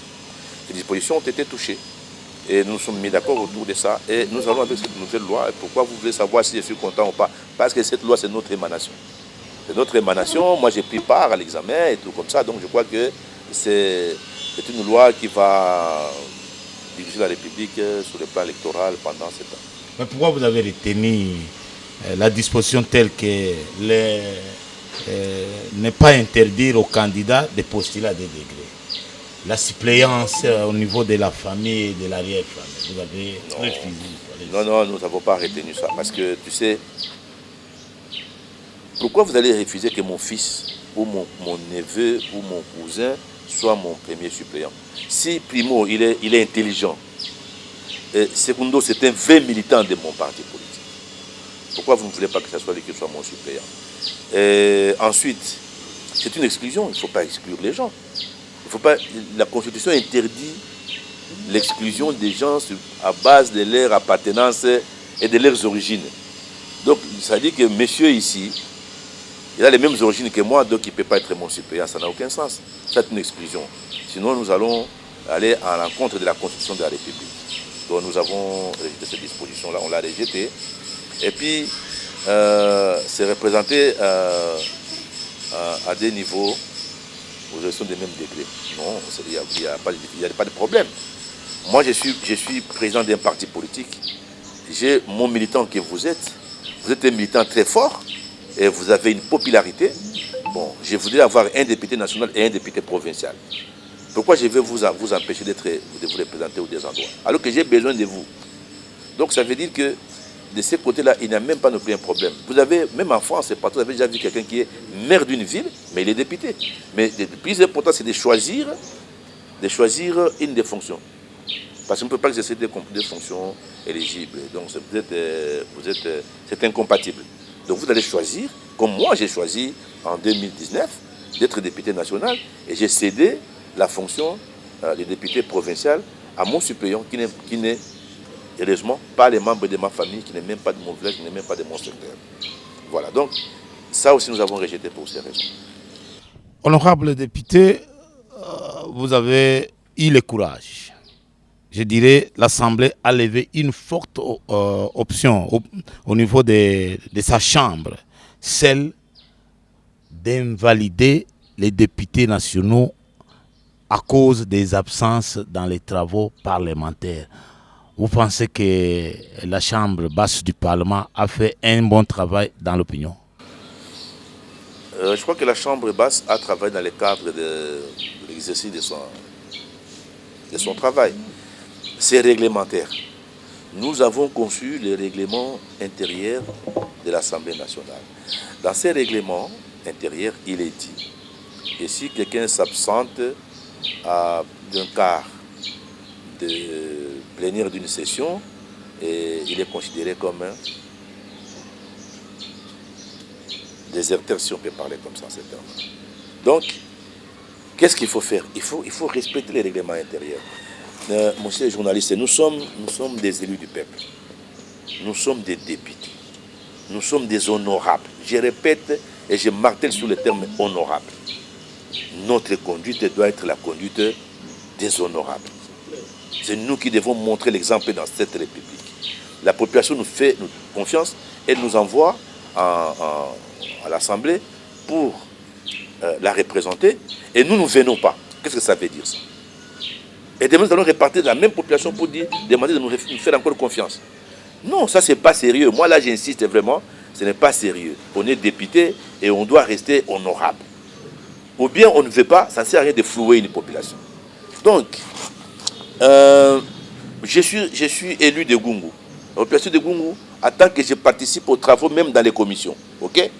[SPEAKER 2] Ces dispositions ont été touchées. Et nous nous sommes mis d'accord autour de ça. Et nous allons avec cette nouvelle loi. Et pourquoi vous voulez savoir si je suis content ou pas? Parce que cette loi, c'est notre émanation. C'est notre émanation. Moi, j'ai pris part à l'examen et tout comme ça. Donc, je crois que c'est une loi qui va diriger la République sur le plan électoral pendant 7 ans.
[SPEAKER 1] Mais pourquoi vous avez retenu la disposition telle que ne pas interdire aux candidats de postuler à des degrés? La suppléance au niveau de la famille et de l'arrière-famille, vous avez refusé?
[SPEAKER 2] Non, nous n'avons pas retenu ça. Parce que, tu sais, pourquoi vous allez refuser que mon fils ou mon neveu ou mon cousin soit mon premier suppléant? Si Primo, il est intelligent, et Secundo, c'est un vrai militant de mon parti politique, pourquoi vous ne voulez pas que ce soit lui qui soit mon suppléant? Et ensuite, c'est une exclusion, il ne faut pas exclure les gens. Il faut pas, la Constitution interdit l'exclusion des gens à base de leur appartenance et de leurs origines. Donc, ça dit que monsieur ici, il a les mêmes origines que moi, donc il ne peut pas être mon suppléant. Ça n'a aucun sens. C'est une exclusion. Sinon, nous allons aller à l'encontre de la Constitution de la République. Donc, nous avons rejeté cette disposition-là, on l'a rejetée. Et puis, c'est représenté à des niveaux aux élections des mêmes degrés. Non, il n'y a pas de problème. Moi, je suis président d'un parti politique. J'ai mon militant que vous êtes. Vous êtes un militant très fort et vous avez une popularité. Bon, je voudrais avoir un député national et un député provincial. Pourquoi je vais vous empêcher de vous représenter aux deux endroits? Alors que j'ai besoin de vous. Donc, ça veut dire que de ce côté-là, il n'y a même pas non plus un problème. Vous avez, même en France, vous avez déjà vu quelqu'un qui est maire d'une ville, mais il est député. Mais le plus important, c'est de choisir une des fonctions. Parce qu'on ne peut pas exercer des fonctions éligibles. Donc, c'est incompatible. Donc, vous allez choisir, comme moi j'ai choisi en 2019, d'être député national, et j'ai cédé la fonction de député provincial à mon suppléant qui n'est heureusement pas les membres de ma famille, qui n'est même pas de mon village, qui n'est même pas de mon secteur. Voilà, donc ça aussi nous avons rejeté pour ces raisons.
[SPEAKER 1] Honorable député, vous avez eu le courage. Je dirais l'Assemblée a levé une forte option au niveau de sa chambre, celle d'invalider les députés nationaux à cause des absences dans les travaux parlementaires. Vous pensez que la Chambre basse du Parlement a fait un bon travail dans l'opinion?
[SPEAKER 2] Je crois que la Chambre basse a travaillé dans le cadre de l'exercice de son travail. C'est réglementaire. Nous avons conçu les règlements intérieurs de l'Assemblée nationale. Dans ces règlements intérieurs, il est dit que si quelqu'un s'absente d'un quart de plénière d'une session, il est considéré comme un déserteur, si on peut parler comme ça. Donc, qu'est-ce qu'il faut faire? Il faut respecter les règlements intérieurs. Monsieur le journaliste, nous sommes des élus du peuple. Nous sommes des députés. Nous sommes des honorables. Je répète et je martèle sur le terme honorable. Notre conduite doit être la conduite des honorables. C'est nous qui devons montrer l'exemple dans cette République. La population nous fait confiance, elle nous envoie à l'Assemblée pour la représenter et nous ne venons pas. Qu'est-ce que ça veut dire ça? Et demain, nous allons repartir de la même population pour demander de nous faire encore confiance. Non, ça, c'est pas sérieux. Moi, là, j'insiste vraiment, ce n'est pas sérieux. On est député et on doit rester honorable. Ou bien on ne veut pas, ça ne sert à rien de flouer une population. Donc, je suis élu de Gungu. La population de Gungu attend que je participe aux travaux, même dans les commissions. Ok?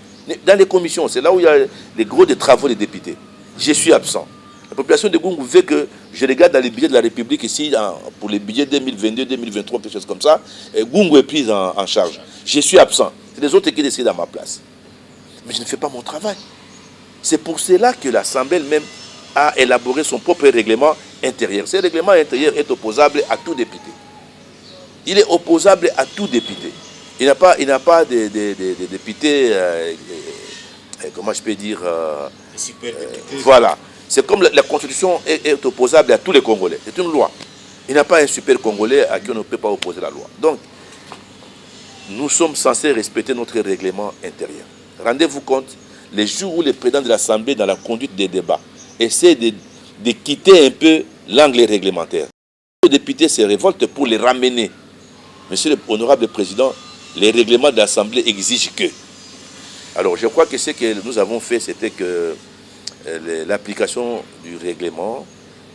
[SPEAKER 2] Dans les commissions, c'est là où il y a les gros des travaux des députés. Je suis absent. La population de Gungu veut que je regarde dans les budgets de la République ici, pour les budgets 2022, 2023, quelque chose comme ça. Gungu est pris en charge. Je suis absent. C'est les autres qui décident à ma place. Mais je ne fais pas mon travail. C'est pour cela que l'Assemblée elle-même a élaboré son propre règlement intérieur. Ce règlement intérieur est opposable à tout député. Il est opposable à tout député. Il n'a pas de députés, comment je peux dire, voilà. C'est comme la Constitution est opposable à tous les Congolais. C'est une loi. Il n'y a pas un super Congolais à qui on ne peut pas opposer la loi. Donc, nous sommes censés respecter notre règlement intérieur. Rendez-vous compte, les jours où le président de l'Assemblée, dans la conduite des débats, essaie de quitter un peu l'angle réglementaire. Les députés se révoltent pour les ramener. Monsieur l'honorable président, les règlements de l'Assemblée exigent que. Alors, je crois que ce que nous avons fait, c'était que l'application du règlement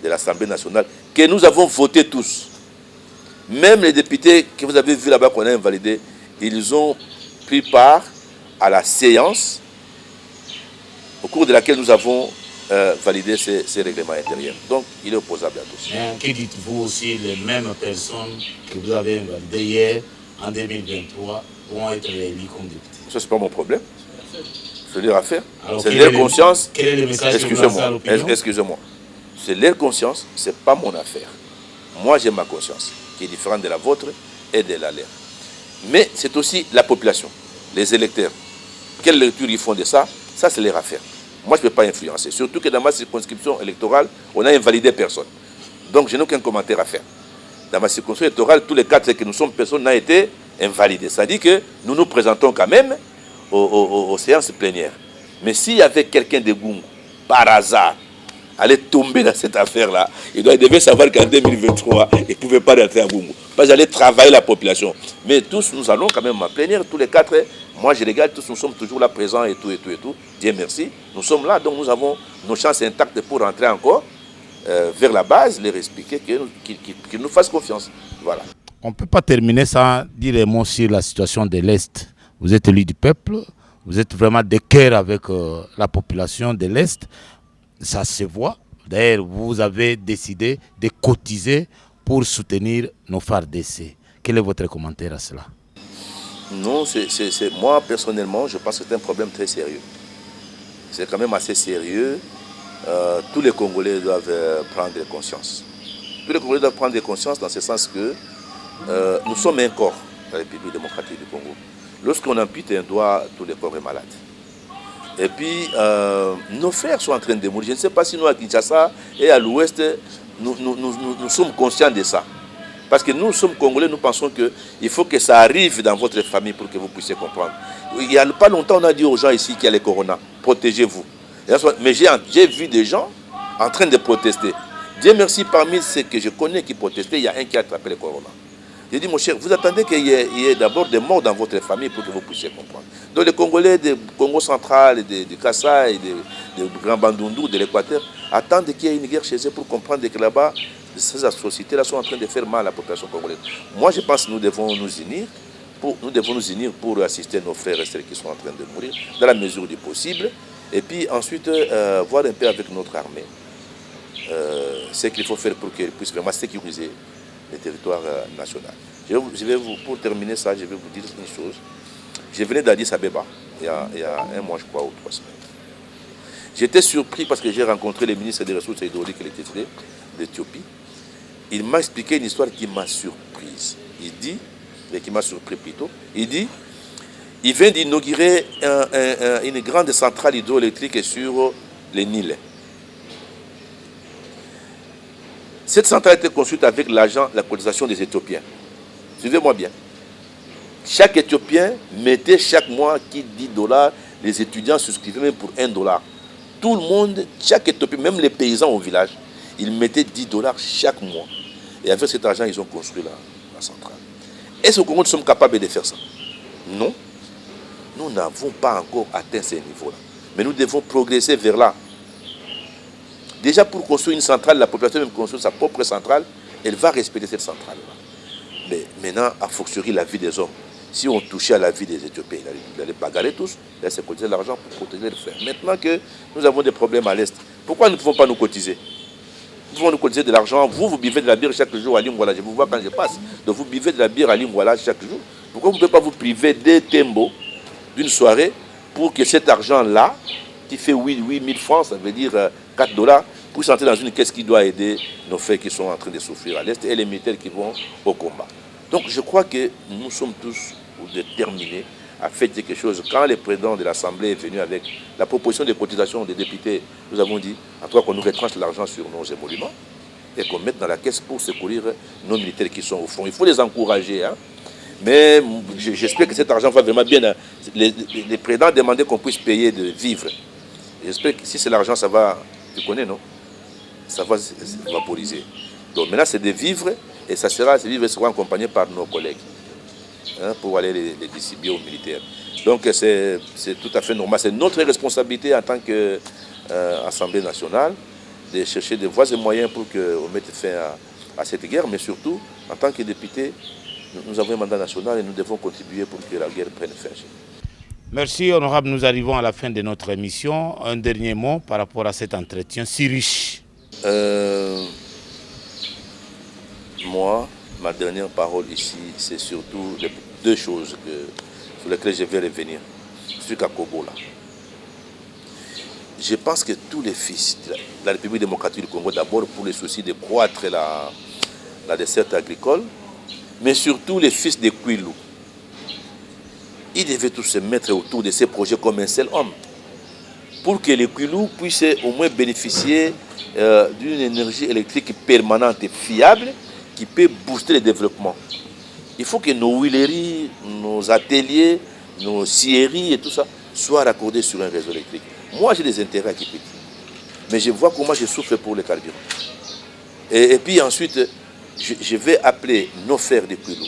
[SPEAKER 2] de l'Assemblée nationale, que nous avons voté tous. Même les députés que vous avez vus là-bas qu'on a invalidés, ils ont pris part à la séance au cours de laquelle nous avons validé ces règlements intérieurs. Donc, il est opposable à tous.
[SPEAKER 1] Que dites-vous aussi, les mêmes personnes que vous avez invalidées hier, en 2023, vont être élues comme députés? Ça,
[SPEAKER 2] ce n'est pas mon problème. C'est leur affaire. C'est leur conscience.
[SPEAKER 1] Quel est le message que vous lancez à l'opinion?
[SPEAKER 2] Excusez-moi. C'est leur conscience, ce n'est pas mon affaire. Moi, j'ai ma conscience, qui est différente de la vôtre et de la leur. Mais c'est aussi la population, les électeurs. Quelle lecture ils font de ça? Ça, c'est leur affaire. Moi, je ne peux pas influencer. Surtout que dans ma circonscription électorale, on a invalidé personne. Donc, je n'ai aucun commentaire à faire. Dans ma circonscription électorale, tous les 4 que nous sommes, personne n'a été invalidé. Ça dit que nous nous présentons quand même aux séances plénières. Mais s'il y avait quelqu'un de Gungu, par hasard, allait tomber dans cette affaire-là, il devait savoir qu'en 2023, il ne pouvait pas rentrer à Gungu. Parce qu'il allait travailler la population. Mais tous, nous allons quand même en plénière, tous les 4. Moi, je regarde, tous nous sommes toujours là présents et tout. Dieu merci. Nous sommes là, donc nous avons nos chances intactes pour rentrer encore vers la base, leur expliquer qu'ils nous fassent confiance. Voilà.
[SPEAKER 1] On ne peut pas terminer sans dire un mot sur la situation de l'Est. Vous êtes élu du peuple, vous êtes vraiment de cœur avec la population de l'Est. Ça se voit. D'ailleurs, vous avez décidé de cotiser pour soutenir nos FARDC. Quel est votre commentaire à cela?
[SPEAKER 2] Non, moi, personnellement, je pense que c'est un problème très sérieux. C'est quand même assez sérieux. Tous les Congolais doivent prendre conscience. Tous les Congolais doivent prendre conscience dans ce sens que nous sommes un corps, la République démocratique du Congo. Lorsqu'on ampute un doigt, tout le corps est malade. Et puis, nos frères sont en train de mourir. Je ne sais pas si nous, à Kinshasa et à l'Ouest, nous sommes conscients de ça. Parce que nous sommes Congolais, nous pensons qu'il faut que ça arrive dans votre famille pour que vous puissiez comprendre. Il n'y a pas longtemps, on a dit aux gens ici qu'il y a le corona. Protégez-vous. Mais j'ai vu des gens en train de protester. Dieu merci, parmi ceux que je connais qui protestaient, il y a un qui a attrapé le corona. J'ai dit, mon cher, vous attendez qu'il y ait d'abord des morts dans votre famille pour que vous puissiez comprendre. Donc les Congolais du Congo central, du Kassai, du Grand Bandundu, de l'Équateur, attendent qu'il y ait une guerre chez eux pour comprendre que là-bas, ces atrocités-là sont en train de faire mal à la population congolaise. Moi, je pense que nous devons nous unir pour assister nos frères et sœurs qui sont en train de mourir, dans la mesure du possible, et puis ensuite voir un peu avec notre armée ce qu'il faut faire pour qu'elle puisse vraiment sécuriser le territoire national. Pour terminer ça, je vais vous dire une chose. Je venais d'Addis Abeba, il y a un mois, je crois, ou 3 semaines. J'étais surpris parce que j'ai rencontré le ministre des Ressources hydrauliques et électricité d'Éthiopie. Il m'a expliqué une histoire qui m'a surprise. Il dit il vient d'inaugurer une grande centrale hydroélectrique sur le Nil. Cette centrale a été construite avec l'argent, la cotisation des Éthiopiens. Suivez-moi bien. Chaque Éthiopien mettait chaque mois $10. Les étudiants souscrivaient même pour $1. Tout le monde, chaque Éthiopien, même les paysans au village, ils mettaient $10 chaque mois. Et avec cet argent, ils ont construit la centrale. Est-ce qu'au Congo, nous sommes capables de faire ça? Non. Nous n'avons pas encore atteint ces niveaux-là. Mais nous devons progresser vers là. Déjà, pour construire une centrale, la population même construire sa propre centrale, elle va respecter cette centrale-là. Mais maintenant, à fortiori la vie des hommes. Si on touchait à la vie des Éthiopiens, ils allaient bagarrer tous, ils allaient se cotiser de l'argent pour protéger les frères. Maintenant que nous avons des problèmes à l'Est, pourquoi nous ne pouvons pas nous cotiser? Nous pouvons nous cotiser de l'argent. Vous buvez de la bière chaque jour à Lingwala. Je vous vois quand je passe. Donc vous buvez de la bière à Lingwala chaque jour. Pourquoi vous ne pouvez pas vous priver des Tembo d'une soirée pour que cet argent-là, qui fait 8 000 francs, ça veut dire $4, puisse entrer dans une caisse qui doit aider nos frères qui sont en train de souffrir à l'Est et les militaires qui vont au combat. Donc je crois que nous sommes tous déterminés à faire quelque chose. Quand le président de l'Assemblée est venu avec la proposition de cotisation des députés, nous avons dit, en tout cas, qu'on nous retranche l'argent sur nos émoluments et qu'on mette dans la caisse pour secourir nos militaires qui sont au fond. Il faut les encourager. Hein. Mais j'espère que cet argent va vraiment bien. Les présidents demandaient qu'on puisse payer de vivres. J'espère que si c'est l'argent, ça va, tu connais, non? Ça va se vaporiser. Donc maintenant, c'est des vivres et ces vivres seront accompagnés par nos collègues. Pour aller les distribuer aux militaires. Donc c'est tout à fait normal. C'est notre responsabilité en tant qu'Assemblée nationale de chercher des voies et moyens pour qu'on mette fin à cette guerre, mais surtout, en tant que députés, nous avons un mandat national et nous devons contribuer pour que la guerre prenne fin.
[SPEAKER 1] Merci, honorable. Nous arrivons à la fin de notre émission. Un dernier mot par rapport à cet entretien si riche.
[SPEAKER 2] Moi, ma dernière parole ici, c'est surtout les 2 choses sur lesquelles je vais revenir. Je suis Kakobo là. Je pense que tous les fils de la République démocratique du Congo, d'abord pour le souci de croître la desserte agricole, mais surtout les fils de Kouilou, ils devaient tous se mettre autour de ces projets comme un seul homme, pour que les Kouilou puissent au moins bénéficier d'une énergie électrique permanente et fiable, qui peut booster le développement. Il faut que nos huileries, nos ateliers, nos scieries et tout ça soient raccordés sur un réseau électrique. Moi, j'ai des intérêts à Kipiti, mais je vois comment je souffre pour le carburant. Et puis ensuite, je vais appeler nos frères de Kouilou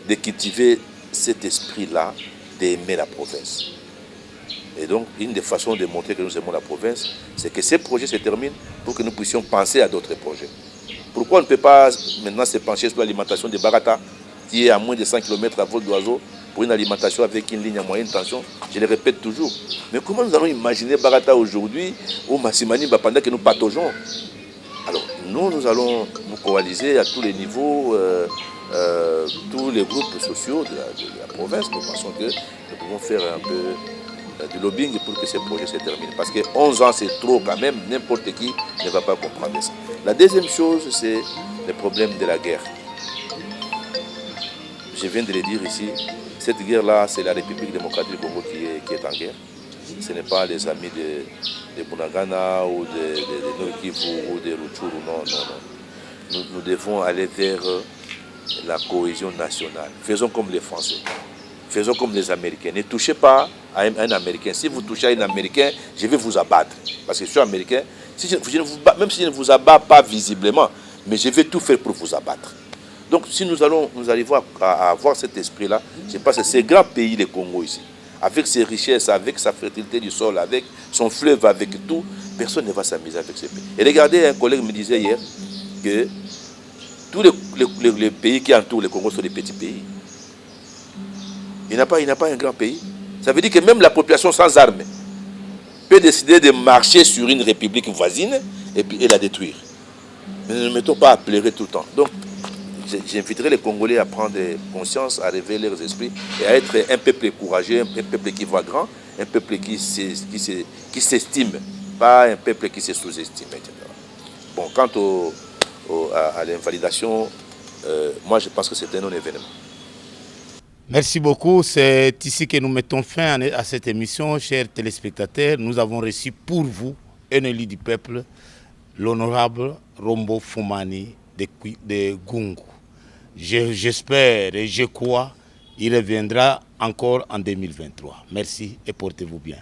[SPEAKER 2] de cultiver cet esprit-là d'aimer la province. Et donc, une des façons de montrer que nous aimons la province, c'est que ces projets se terminent pour que nous puissions penser à d'autres projets. Pourquoi on ne peut pas maintenant se pencher sur l'alimentation de Barata, qui est à moins de 100 km à vol d'oiseau, pour une alimentation avec une ligne à moyenne tension? Je le répète toujours. Mais comment nous allons imaginer Barata aujourd'hui ou Massimani pendant que nous pataugeons? Alors, nous allons nous coaliser à tous les niveaux, tous les groupes sociaux de la province. Nous pensons que nous pouvons faire un peu du lobbying pour que ces projets se terminent. Parce que 11 ans, c'est trop quand même. N'importe qui ne va pas comprendre ça. La deuxième chose, c'est le problème de la guerre. Je viens de le dire ici. Cette guerre-là, c'est la République démocratique du Congo qui est en guerre. Ce n'est pas les amis de Bunagana ou de Nord Kivu ou de Rutshuru, non. nous devons aller vers la cohésion nationale. Faisons comme les Français. Faisons comme les Américains. Ne touchez pas à un Américain. Si vous touchez à un Américain, je vais vous abattre. Parce que je suis Américain. Même si je ne vous abats pas visiblement, mais je vais tout faire pour vous abattre. Donc si nous arrivons à avoir cet esprit-là, je pense que ces grands pays, le Congo ici, avec ses richesses, avec sa fertilité du sol, avec son fleuve, avec tout, personne ne va s'amuser avec ces pays. Et regardez, un collègue me disait hier que tous les pays qui entourent le Congo sont des petits pays. Il n'a pas un grand pays. Ça veut dire que même la population sans armes peut décider de marcher sur une république voisine et la détruire. Mais ne nous mettons pas à pleurer tout le temps. Donc, j'inviterai les Congolais à prendre conscience, à réveiller leurs esprits et à être un peuple courageux, un peuple qui voit grand, un peuple qui s'estime, pas un peuple qui se sous-estime, etc. Bon, quant à l'invalidation, moi je pense que c'est un non-événement.
[SPEAKER 1] Merci beaucoup. C'est ici que nous mettons fin à cette émission, chers téléspectateurs. Nous avons reçu pour vous un élu du peuple, l'honorable Rombo Fumani de Gungu. J'espère et je crois qu'il reviendra encore en 2023. Merci et portez-vous bien.